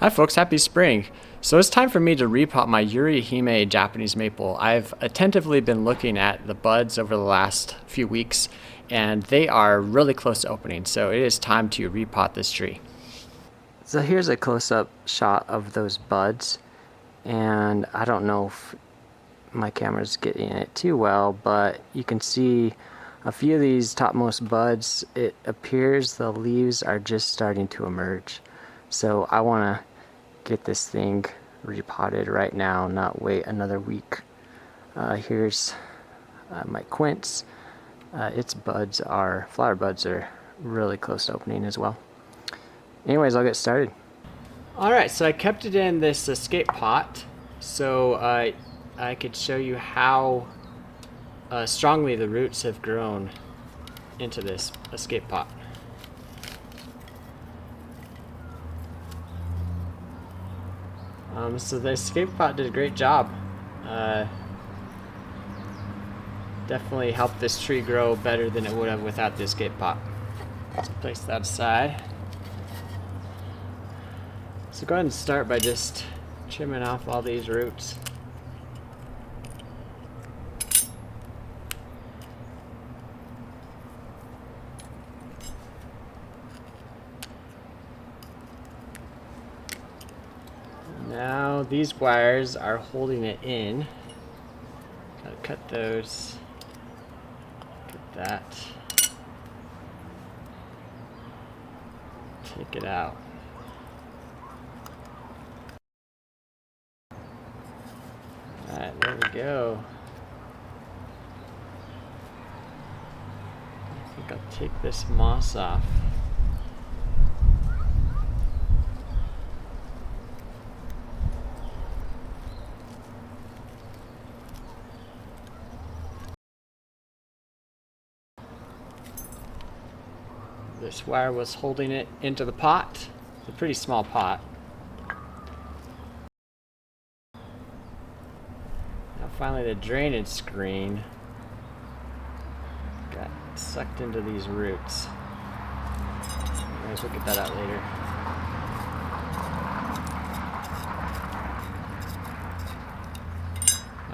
Hi folks, happy spring. So it's time for me to repot my Yuri Hime Japanese maple. I've attentively been looking at the buds over the last few weeks and they are really close to opening, so it is time to repot this tree. So here's a close-up shot of those buds, and I don't know if my camera's getting it too well, but you can see a few of these topmost buds. It appears the leaves are just starting to emerge. So I want to get this thing repotted right now, not wait another week. Here's my quince. Its flower buds are really close to opening as well. Anyways, I'll get started. Alright, so I kept it in this escape pot so I could show you how strongly the roots have grown into this escape pot. So the escape pot did a great job. Definitely helped this tree grow better than it would have without the escape pot. Let's place that aside. So go ahead and start by just trimming off all these roots. Now these wires are holding it in. Gotta cut those. Cut that. Take it out. Alright, there we go. I think I'll take this moss off. This wire was holding it into the pot. It's a pretty small pot. Now finally the drainage screen got sucked into these roots. Anyways, we'll get that out later.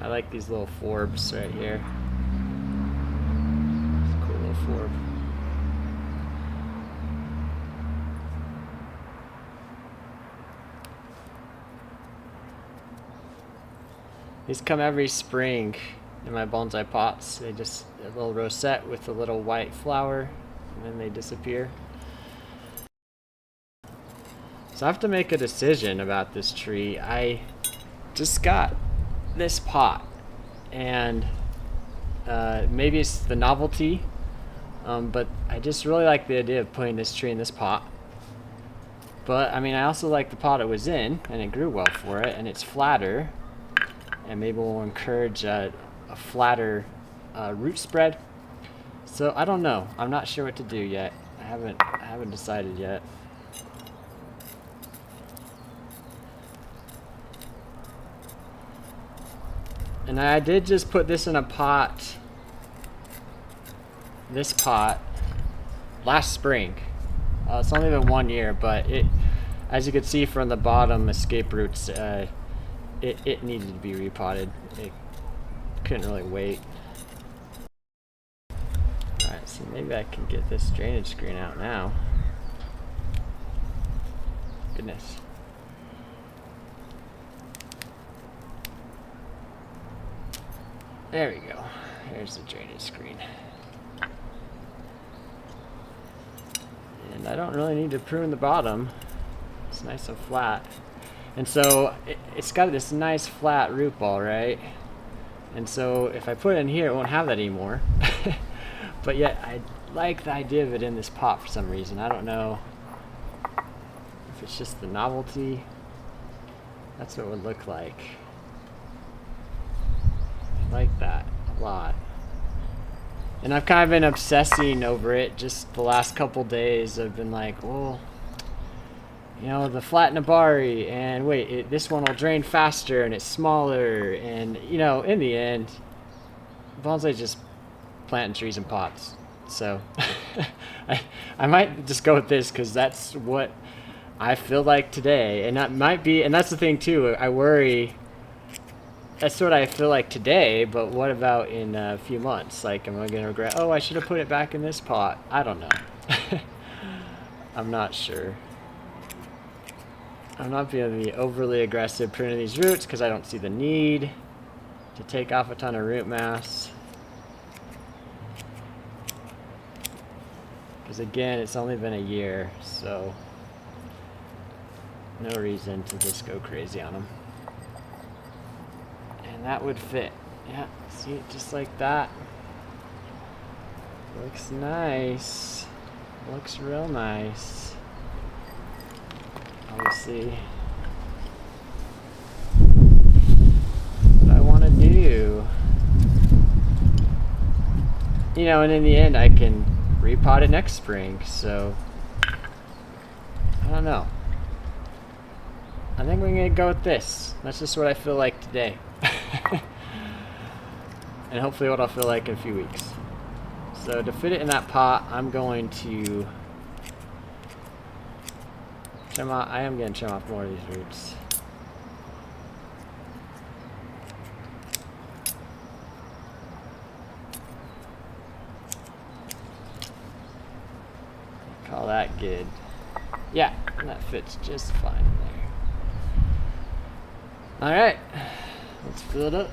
I like these little forbs right here. It's a cool little forb. These come every spring in my bonsai pots. They just a little rosette with a little white flower, and then they disappear. So I have to make a decision about this tree. I just got this pot, and maybe it's the novelty, but I just really like the idea of putting this tree in this pot. But I mean, I also like the pot it was in, and it grew well for it, and it's flatter. And maybe we'll encourage a flatter root spread. So I don't know. I'm not sure what to do yet. I haven't decided yet. And I did just put this in a pot. This pot last spring. It's only been 1 year, but it, as you can see from the bottom escape roots. It needed to be repotted. It couldn't really wait. Alright, so maybe I can get this drainage screen out now. Goodness. There we go. There's the drainage screen. And I don't really need to prune the bottom. It's nice and flat. And so it's got this nice flat root ball, right? And so if I put it in here, it won't have that anymore. But yet I like the idea of it in this pot for some reason. I don't know if it's just the novelty. That's what it would look like. I like that a lot. And I've kind of been obsessing over it just the last couple days. I've been like, well, you know, the flat Nabari, and wait, this one will drain faster and it's smaller, and you know, in the end, bonsai just planting trees in pots. So I might just go with this because that's what I feel like today, and that might be, and that's the thing too, I worry, that's what I feel like today, but what about in a few months? Like, am I going to regret, oh, I should have put it back in this pot? I don't know. I'm not sure. I'm not going to be overly aggressive pruning these roots because I don't see the need to take off a ton of root mass. Because again, it's only been a year, so no reason to just go crazy on them. And that would fit. Yeah, see, just like that. Looks nice. Looks real nice. Obviously, what I want to do. You know, and in the end, I can repot it next spring, so I don't know. I think we're gonna go with this. That's just what I feel like today. And hopefully what I'll feel like in a few weeks. So to fit it in that pot, I'm going to trim off, I am going to trim off more of these roots. Call that good. Yeah, that fits just fine there. Alright, let's fill it up.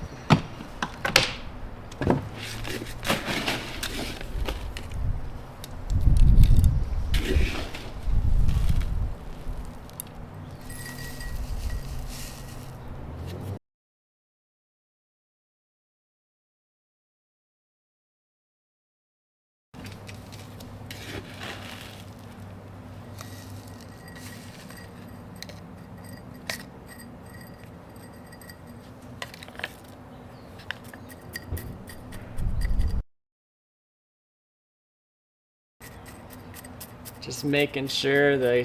Just making sure the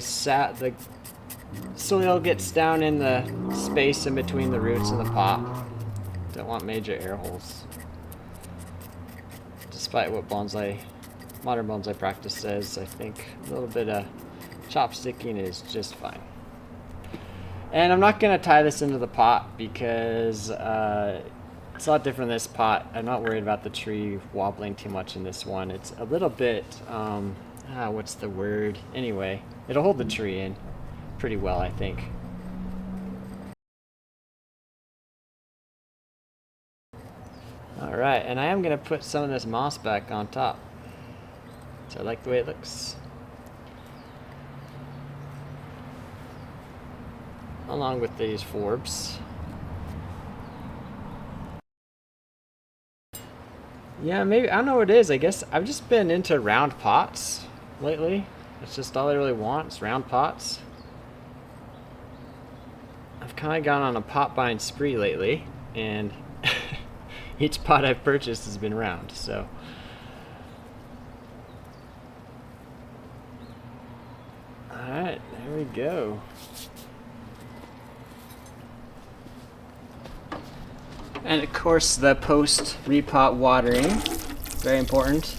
soil gets down in the space in between the roots and the pot. Don't want major air holes. Despite what modern bonsai practice says, I think a little bit of chopsticking is just fine. And I'm not going to tie this into the pot because it's a lot different in this pot. I'm not worried about the tree wobbling too much in this one. It's a little bit, what's the word? Anyway, it'll hold the tree in pretty well, I think. Alright, and I am going to put some of this moss back on top. So I like the way it looks. Along with these forbs. Yeah, maybe, I don't know what it is. I guess I've just been into round pots lately. It's just all I really want, is round pots. I've kind of gone on a pot buying spree lately, and each pot I've purchased has been round, so. Alright, there we go. And of course the post repot watering, very important.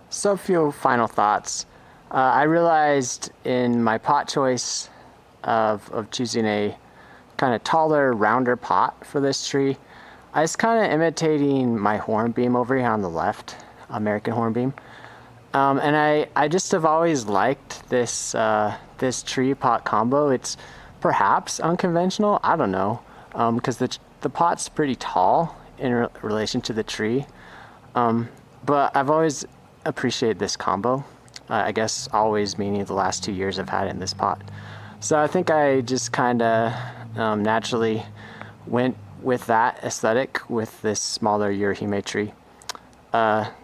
So a few final thoughts. I realized in my pot choice of choosing a kind of taller, rounder pot for this tree, I was kind of imitating my hornbeam over here on the left, American hornbeam. And I just have always liked this this tree pot combo. It's perhaps unconventional, I don't know, because the pot's pretty tall in relation to the tree. But I've always appreciated this combo. I guess always meaning the last 2 years I've had it in this pot. So I think I just kind of naturally went with that aesthetic with this smaller Yuri Hime tree.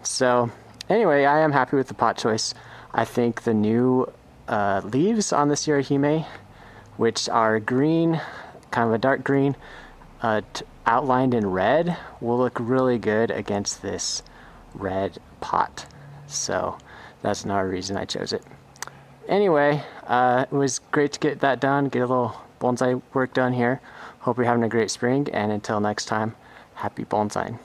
So anyway, I am happy with the pot choice. I think the new leaves on this Yuri Hime, which are green, kind of a dark green, outlined in red, will look really good against this red pot. So that's another reason I chose it. Anyway, it was great to get that done, get a little bonsai work done here. Hope you're having a great spring, and until next time, happy bonsaiing.